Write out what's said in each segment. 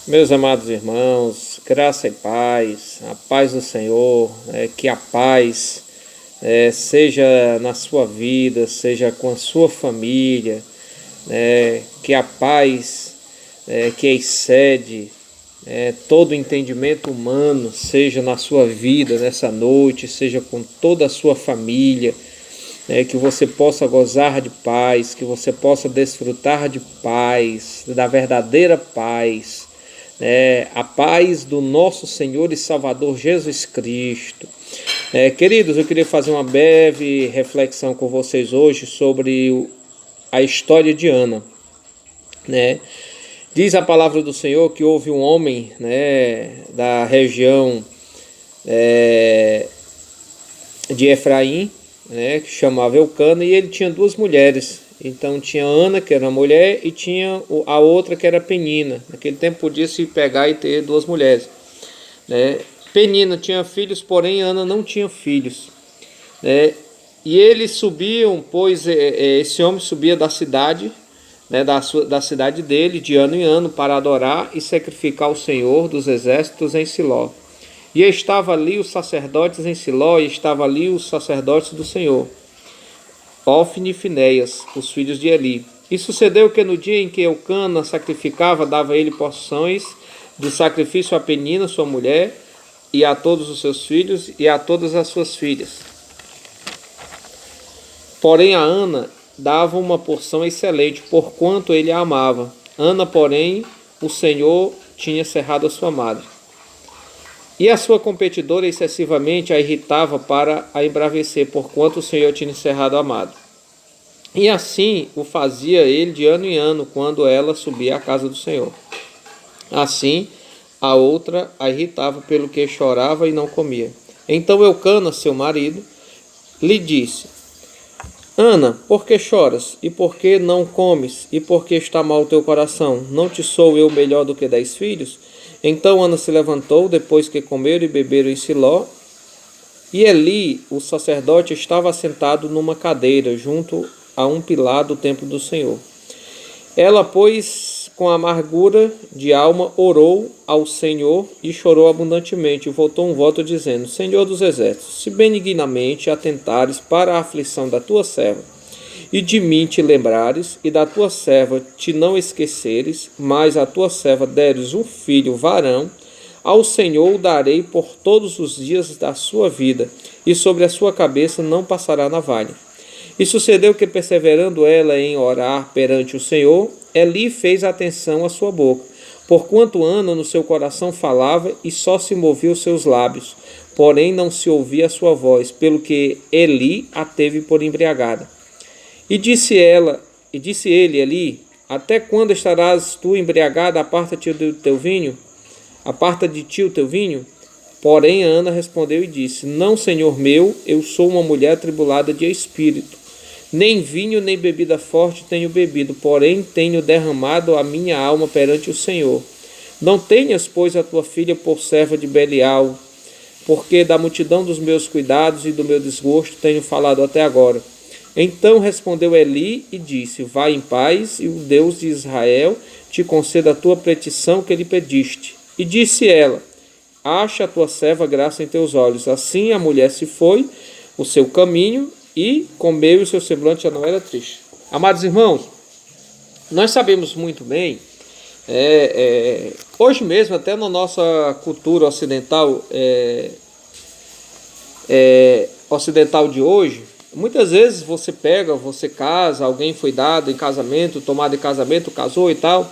Meus amados irmãos, graça e paz, a paz do Senhor, que a paz seja na sua vida, seja com a sua família, que a paz que excede todo entendimento humano seja na sua vida nessa noite, seja com toda a sua família, que você possa gozar de paz, que você possa desfrutar de paz, da verdadeira paz, a paz do nosso Senhor e Salvador Jesus Cristo. Queridos, eu queria fazer uma breve reflexão com vocês hoje sobre a história de Ana. Diz a palavra do Senhor que houve um homem da região de Efraim, que chamava Eucana, e ele tinha duas mulheres. Então tinha Ana, que era uma mulher, e tinha a outra, que era Penina. Naquele tempo podia se pegar e ter duas mulheres. Penina tinha filhos, porém Ana não tinha filhos. E eles subiam, pois esse homem subia da cidade, da cidade dele, de ano em ano, para adorar e sacrificar o Senhor dos exércitos em Siló. E estava ali os sacerdotes em Siló, e estava ali os sacerdotes do Senhor, Ofni e Finéias, os filhos de Eli. E sucedeu que no dia em que Eucana sacrificava, dava ele porções do sacrifício a Penina, sua mulher, e a todos os seus filhos, e a todas as suas filhas. Porém a Ana dava uma porção excelente, porquanto ele a amava. Ana, porém, o Senhor tinha cerrado a sua madre. E a sua competidora excessivamente a irritava para a embravecer, porquanto o Senhor tinha encerrado a madre. E assim o fazia ele de ano em ano, quando ela subia à casa do Senhor. Assim a outra a irritava, pelo que chorava e não comia. Então Eucana, seu marido, lhe disse: Ana, por que choras? E por que não comes? E por que está mal o teu coração? Não te sou eu melhor do que 10 filhos? Então Ana se levantou, depois que comeram e beberam em Siló, e Eli, o sacerdote, estava assentado numa cadeira, junto a um pilar do templo do Senhor. Ela, pois, com amargura de alma, orou ao Senhor e chorou abundantemente, e voltou um voto dizendo: Senhor dos exércitos, se benignamente atentares para a aflição da tua serva, e de mim te lembrares, e da tua serva te não esqueceres, mas a tua serva deres um filho varão, ao Senhor o darei por todos os dias da sua vida, e sobre a sua cabeça não passará navalha. E sucedeu que, perseverando ela em orar perante o Senhor, Eli fez atenção à sua boca, porquanto Ana no seu coração falava, e só se moviam os seus lábios, porém não se ouvia a sua voz, pelo que Eli a teve por embriagada. E disse ele, Eli: Até quando estarás tu embriagada? Aparta-te do teu vinho? Aparta de ti o teu vinho? Porém Ana respondeu e disse: Não, Senhor meu, eu sou uma mulher atribulada de espírito. Nem vinho nem bebida forte tenho bebido, porém tenho derramado a minha alma perante o Senhor. Não tenhas, pois, a tua filha por serva de Belial, porque da multidão dos meus cuidados e do meu desgosto tenho falado até agora. Então respondeu Eli e disse: Vai em paz, e o Deus de Israel te conceda a tua petição que lhe pediste. E disse ela: Acha a tua serva graça em teus olhos. Assim a mulher se foi o seu caminho, e comeu, e o seu semblante já não era triste. Amados irmãos, nós sabemos muito bem, hoje mesmo, até na nossa cultura ocidental, ocidental de hoje, muitas vezes você casa, alguém foi dado em casamento, tomado em casamento, casou e tal.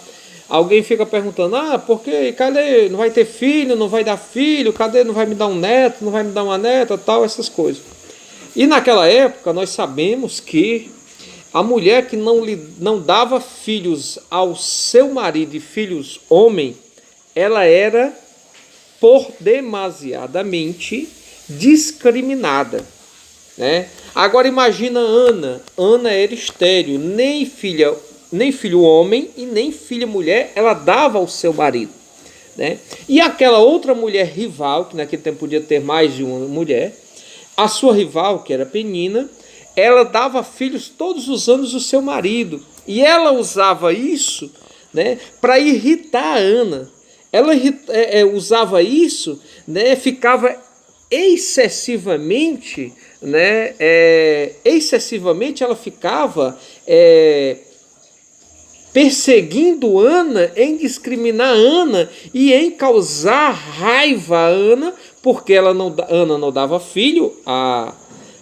Alguém fica perguntando: por que? Cadê? Não vai ter filho, não vai dar filho, cadê? Não vai me dar um neto, não vai me dar uma neta, tal, essas coisas. E naquela época nós sabemos que a mulher que não dava filhos ao seu marido e filhos homem, ela era por demasiadamente discriminada. Agora imagina Ana. Ana era estéril, nem filho homem e nem filha mulher ela dava ao seu marido. E aquela outra mulher rival, que naquele tempo podia ter mais de uma mulher, a sua rival, que era Penina, ela dava filhos todos os anos ao seu marido. E ela usava isso para irritar a Ana. ela usava isso, né, ficava excessivamente, né, excessivamente ela ficava perseguindo Ana, em discriminar Ana e em causar raiva a Ana, porque Ana não dava filho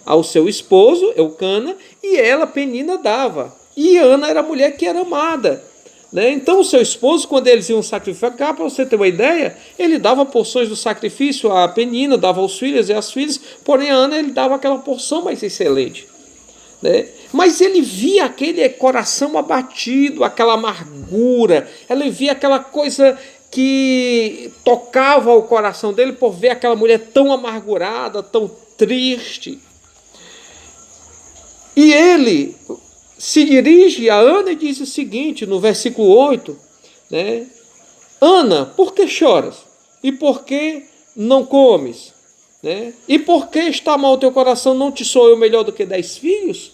ao seu esposo, Eucana, e ela, Penina, dava. E Ana era a mulher que era amada. Né? Então o seu esposo, quando eles iam sacrificar, para você ter uma ideia, ele dava porções do sacrifício à Penina, dava aos filhos e às filhas, porém a Ana ele dava aquela porção mais excelente. Né? Mas ele via aquele coração abatido, aquela amargura, ele via aquela coisa que tocava o coração dele por ver aquela mulher tão amargurada, tão triste. E ele se dirige a Ana e diz o seguinte, no versículo 8, né? Ana, por que choras? E por que não comes? Né? E por que está mal o teu coração? Não te sou eu melhor do que 10 filhos?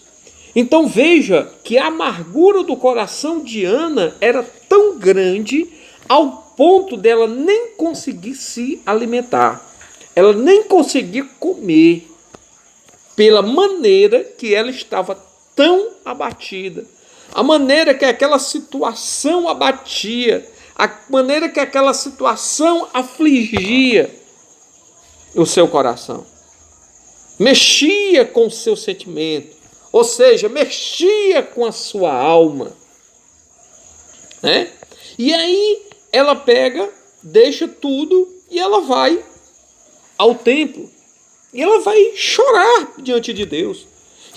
Então veja que a amargura do coração de Ana era tão grande ao ponto dela nem conseguir se alimentar. Ela nem conseguia comer pela maneira que ela estava tão abatida. A maneira que aquela situação abatia, a maneira que aquela situação afligia o seu coração. Mexia com o seu sentimento. Ou seja, mexia com a sua alma. Né? E aí ela pega, deixa tudo e ela vai ao templo. E ela vai chorar diante de Deus.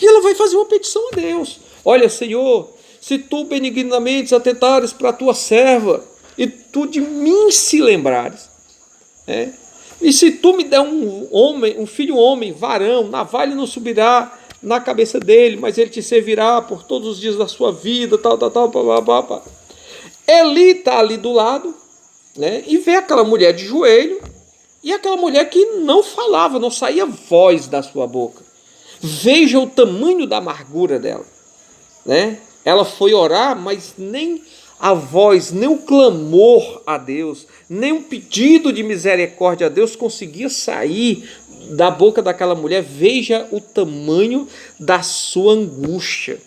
E ela vai fazer uma petição a Deus. Olha, Senhor, se tu benignamente atentares para a tua serva, e tu de mim se lembrares, né? E se tu me der um filho homem, varão, navalha não subirá na cabeça dele, mas ele te servirá por todos os dias da sua vida, tal, blá, blá, blá. Eli está ali do lado, né? E vê aquela mulher de joelho, e aquela mulher que não falava, não saía voz da sua boca. Veja o tamanho da amargura dela. Né? Ela foi orar, mas nem a voz, nem o clamor a Deus, nem um pedido de misericórdia a Deus conseguia sair da boca daquela mulher. Veja o tamanho da sua angústia.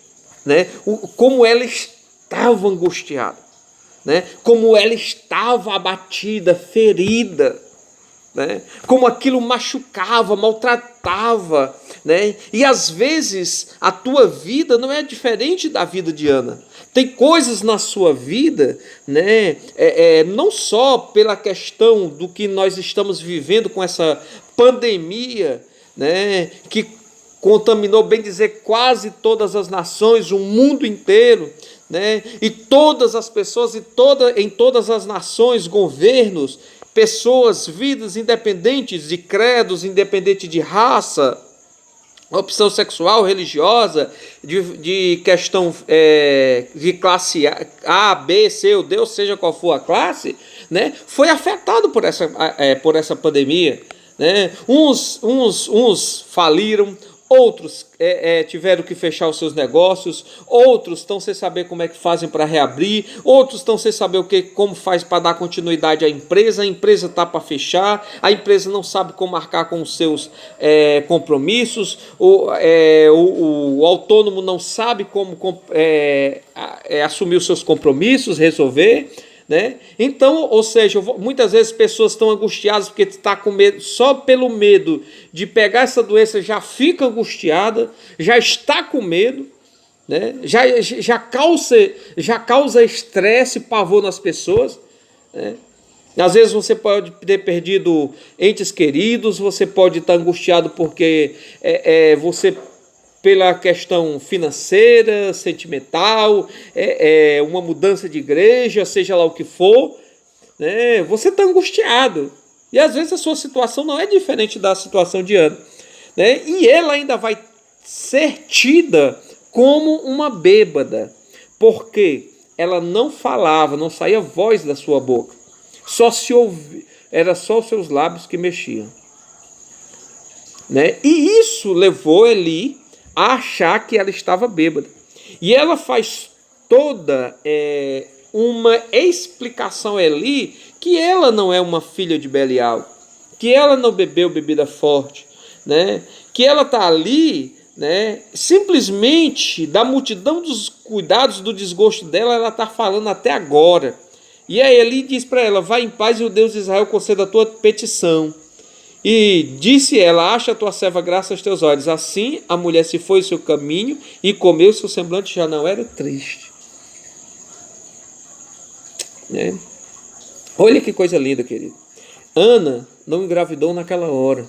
Né? Como ela estava angustiada. Né? Como ela estava abatida, ferida. Né? Como aquilo machucava, maltratava, né? E às vezes a tua vida não é diferente da vida de Ana. Tem coisas na sua vida, né? Não só pela questão do que nós estamos vivendo com essa pandemia, né? Que contaminou, bem dizer, quase todas as nações, o mundo inteiro, né? E todas as pessoas em todas as nações, governos, pessoas, vidas independentes de credos, independente de raça, opção sexual, religiosa, de questão de classe A, B, C ou D, ou seja qual for a classe, né, foi afetado por essa pandemia. Né? Uns faliram, outros tiveram que fechar os seus negócios, outros estão sem saber como é que fazem para reabrir, outros estão sem saber como faz para dar continuidade à empresa, a empresa está para fechar, a empresa não sabe como marcar com os seus compromissos, o autônomo não sabe como assumir os seus compromissos, resolver. Né? Então, ou seja, muitas vezes pessoas estão angustiadas porque está com medo, só pelo medo de pegar essa doença já fica angustiada, já está com medo, né? já causa estresse, pavor nas pessoas. Né? Às vezes você pode ter perdido entes queridos, você pode estar angustiado porque você, pela questão financeira, sentimental, uma mudança de igreja, seja lá o que for, né? Você está angustiado. E às vezes a sua situação não é diferente da situação de Ana. Né? E ela ainda vai ser tida como uma bêbada, porque ela não falava, não saía voz da sua boca. Só se ouvia, era só os seus lábios que mexiam. Né? E isso levou Eli a achar que ela estava bêbada. E ela faz toda uma explicação ali que ela não é uma filha de Belial, que ela não bebeu bebida forte, né? Que ela está ali, né? Simplesmente da multidão dos cuidados, do desgosto dela, ela está falando até agora. E aí ele diz para ela: vai em paz e o Deus de Israel conceda a tua petição. E disse ela: acha a tua serva graça aos teus olhos. Assim a mulher se foi o seu caminho e comeu, seu semblante já não era triste. Né? Olha que coisa linda, querido. Ana não engravidou naquela hora.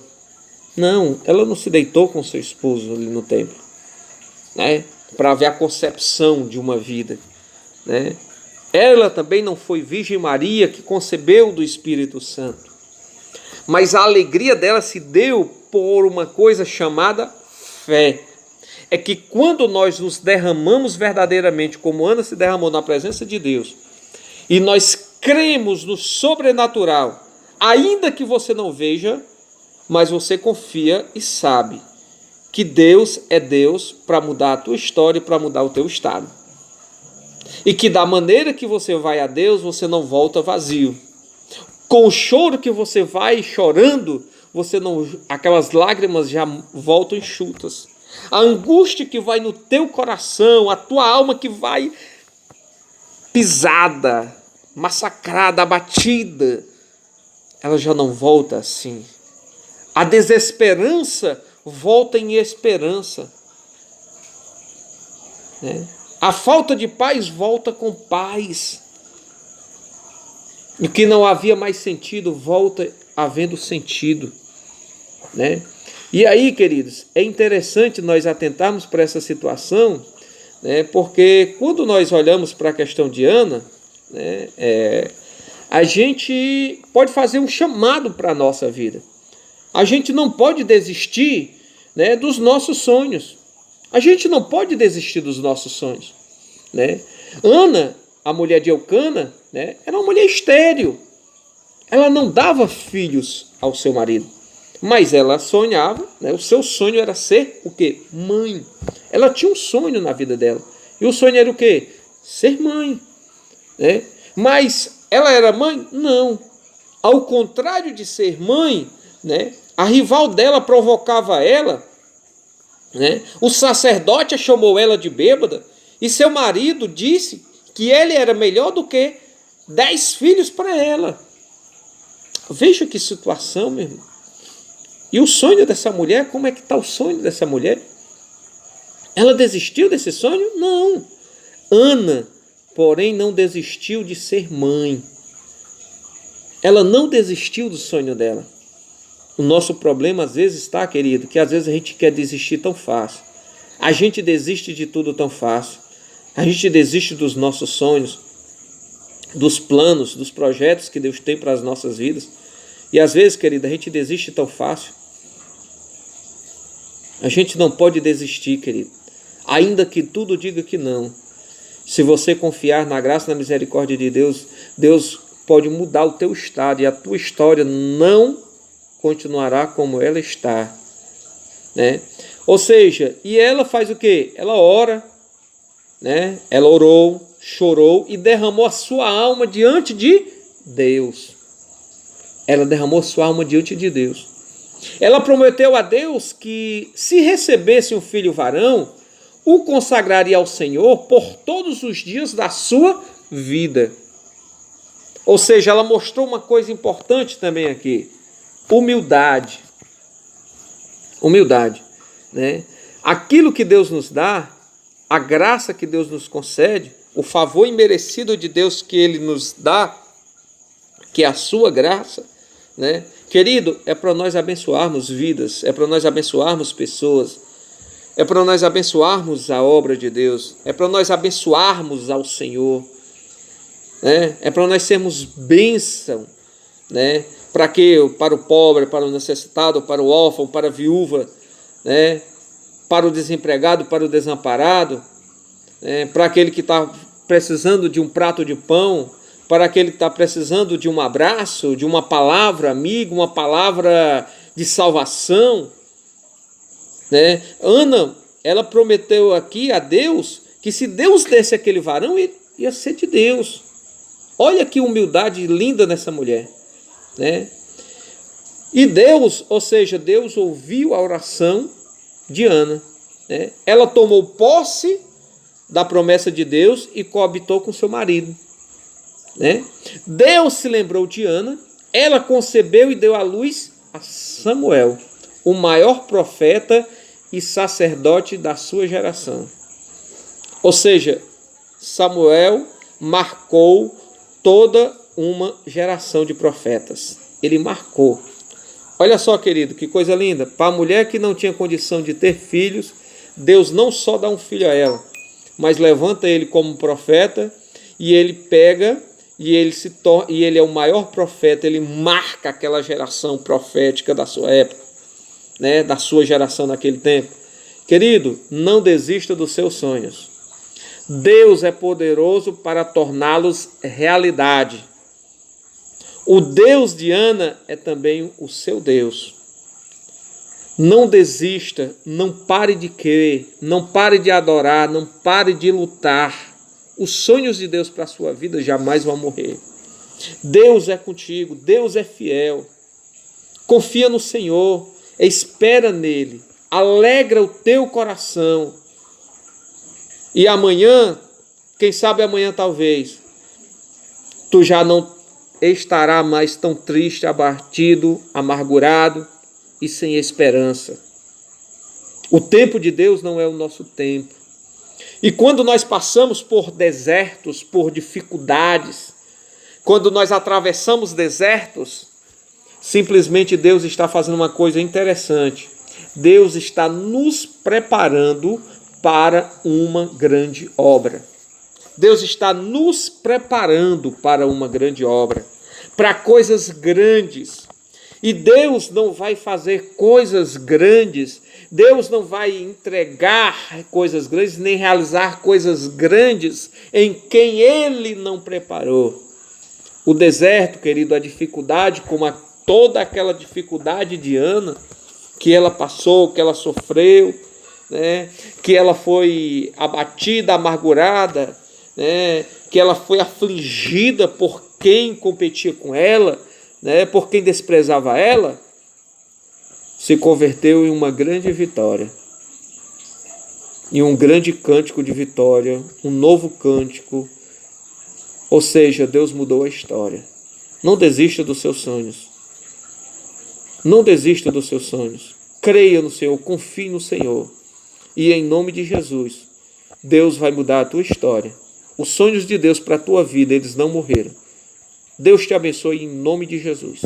Não, ela não se deitou com seu esposo ali no templo, né? Para ver a concepção de uma vida, né? Ela também não foi Virgem Maria que concebeu do Espírito Santo. Mas a alegria dela se deu por uma coisa chamada fé. É que quando nós nos derramamos verdadeiramente, como Ana se derramou na presença de Deus, e nós cremos no sobrenatural, ainda que você não veja, mas você confia e sabe que Deus é Deus para mudar a tua história e para mudar o teu estado. E que da maneira que você vai a Deus, você não volta vazio. Com o choro que você vai chorando, você não, aquelas lágrimas já voltam enxutas. A angústia que vai no teu coração, a tua alma que vai pisada, massacrada, abatida, ela já não volta assim. A desesperança volta em esperança, né? A falta de paz volta com paz. E o que não havia mais sentido, volta havendo sentido, né? E aí, queridos, é interessante nós atentarmos para essa situação, né? Porque quando nós olhamos para a questão de Ana, né, a gente pode fazer um chamado para a nossa vida. A gente não pode desistir, né, dos nossos sonhos. A gente não pode desistir dos nossos sonhos, né? Ana, a mulher de Eucana, né, era uma mulher estéril. Ela não dava filhos ao seu marido, mas ela sonhava, né, o seu sonho era ser o quê? Mãe. Ela tinha um sonho na vida dela. E o sonho era o quê? Ser mãe, né? Mas ela era mãe? Não. Ao contrário de ser mãe, né, a rival dela provocava ela, né? O sacerdote chamou ela de bêbada e seu marido disse que ele era melhor do que 10 filhos para ela. Veja que situação, meu irmão. E o sonho dessa mulher, como é que está o sonho dessa mulher? Ela desistiu desse sonho? Não. Ana, porém, não desistiu de ser mãe. Ela não desistiu do sonho dela. O nosso problema às vezes está, querido, que às vezes a gente quer desistir tão fácil. A gente desiste de tudo tão fácil. A gente desiste dos nossos sonhos, dos planos, dos projetos que Deus tem para as nossas vidas. E às vezes, querido, a gente desiste tão fácil. A gente não pode desistir, querido. Ainda que tudo diga que não. Se você confiar na graça e na misericórdia de Deus, Deus pode mudar o teu estado e a tua história não continuará como ela está, né? Ou seja, e ela faz o quê? Ela ora, né? Ela orou, chorou e derramou a sua alma diante de Deus. Ela derramou a sua alma diante de Deus. Ela prometeu a Deus que se recebesse um filho varão, o consagraria ao Senhor por todos os dias da sua vida. Ou seja, ela mostrou uma coisa importante também aqui. Humildade. Humildade, né? Aquilo que Deus nos dá, a graça que Deus nos concede, o favor imerecido de Deus que Ele nos dá, que é a sua graça, né? Querido, é para nós abençoarmos vidas, é para nós abençoarmos pessoas, é para nós abençoarmos a obra de Deus, é para nós abençoarmos ao Senhor, né? É para nós sermos bênção, né? Para quê? Para o pobre, para o necessitado, para o órfão, para a viúva, né? Para o desempregado, para o desamparado, né? Para aquele que está precisando de um prato de pão, para aquele que está precisando de um abraço, de uma palavra amiga, uma palavra de salvação, né? Ana, ela prometeu aqui a Deus que se Deus desse aquele varão, ele ia ser de Deus. Olha que humildade linda nessa mulher, né? E Deus, ou seja, Deus ouviu a oração de Ana, né? Ela tomou posse da promessa de Deus e coabitou com seu marido, né? Deus se lembrou de Ana, ela concebeu e deu à luz a Samuel, o maior profeta e sacerdote da sua geração. Ou seja, Samuel marcou toda uma geração de profetas. Ele marcou. Olha só, querido, que coisa linda. Para a mulher que não tinha condição de ter filhos, Deus não só dá um filho a ela, mas levanta ele como profeta, e ele pega e ele é o maior profeta. Ele marca aquela geração profética da sua época, né, da sua geração naquele tempo. Querido, não desista dos seus sonhos. Deus é poderoso para torná-los realidade. O Deus de Ana é também o seu Deus. Não desista, não pare de crer, não pare de adorar, não pare de lutar. Os sonhos de Deus para a sua vida jamais vão morrer. Deus é contigo, Deus é fiel. Confia no Senhor, espera nele, alegra o teu coração. E amanhã, quem sabe amanhã talvez, tu já não estará mais tão triste, abatido, amargurado e sem esperança. O tempo de Deus não é o nosso tempo. E quando nós passamos por desertos, por dificuldades, quando nós atravessamos desertos, simplesmente Deus está fazendo uma coisa interessante. Deus está nos preparando para uma grande obra. Deus está nos preparando para uma grande obra, para coisas grandes. E Deus não vai fazer coisas grandes, Deus não vai entregar coisas grandes, nem realizar coisas grandes em quem Ele não preparou. O deserto, querido, a dificuldade, como toda aquela dificuldade de Ana, que ela passou, que ela sofreu, né? Que ela foi abatida, amargurada, né? Que ela foi afligida por quem competia com ela, né? Por quem desprezava ela, se converteu em uma grande vitória, em um grande cântico de vitória, um novo cântico. Ou seja, Deus mudou a história. Não desista dos seus sonhos. Não desista dos seus sonhos. Creia no Senhor, confie no Senhor. E em nome de Jesus, Deus vai mudar a tua história. Os sonhos de Deus para a tua vida, eles não morreram. Deus te abençoe em nome de Jesus.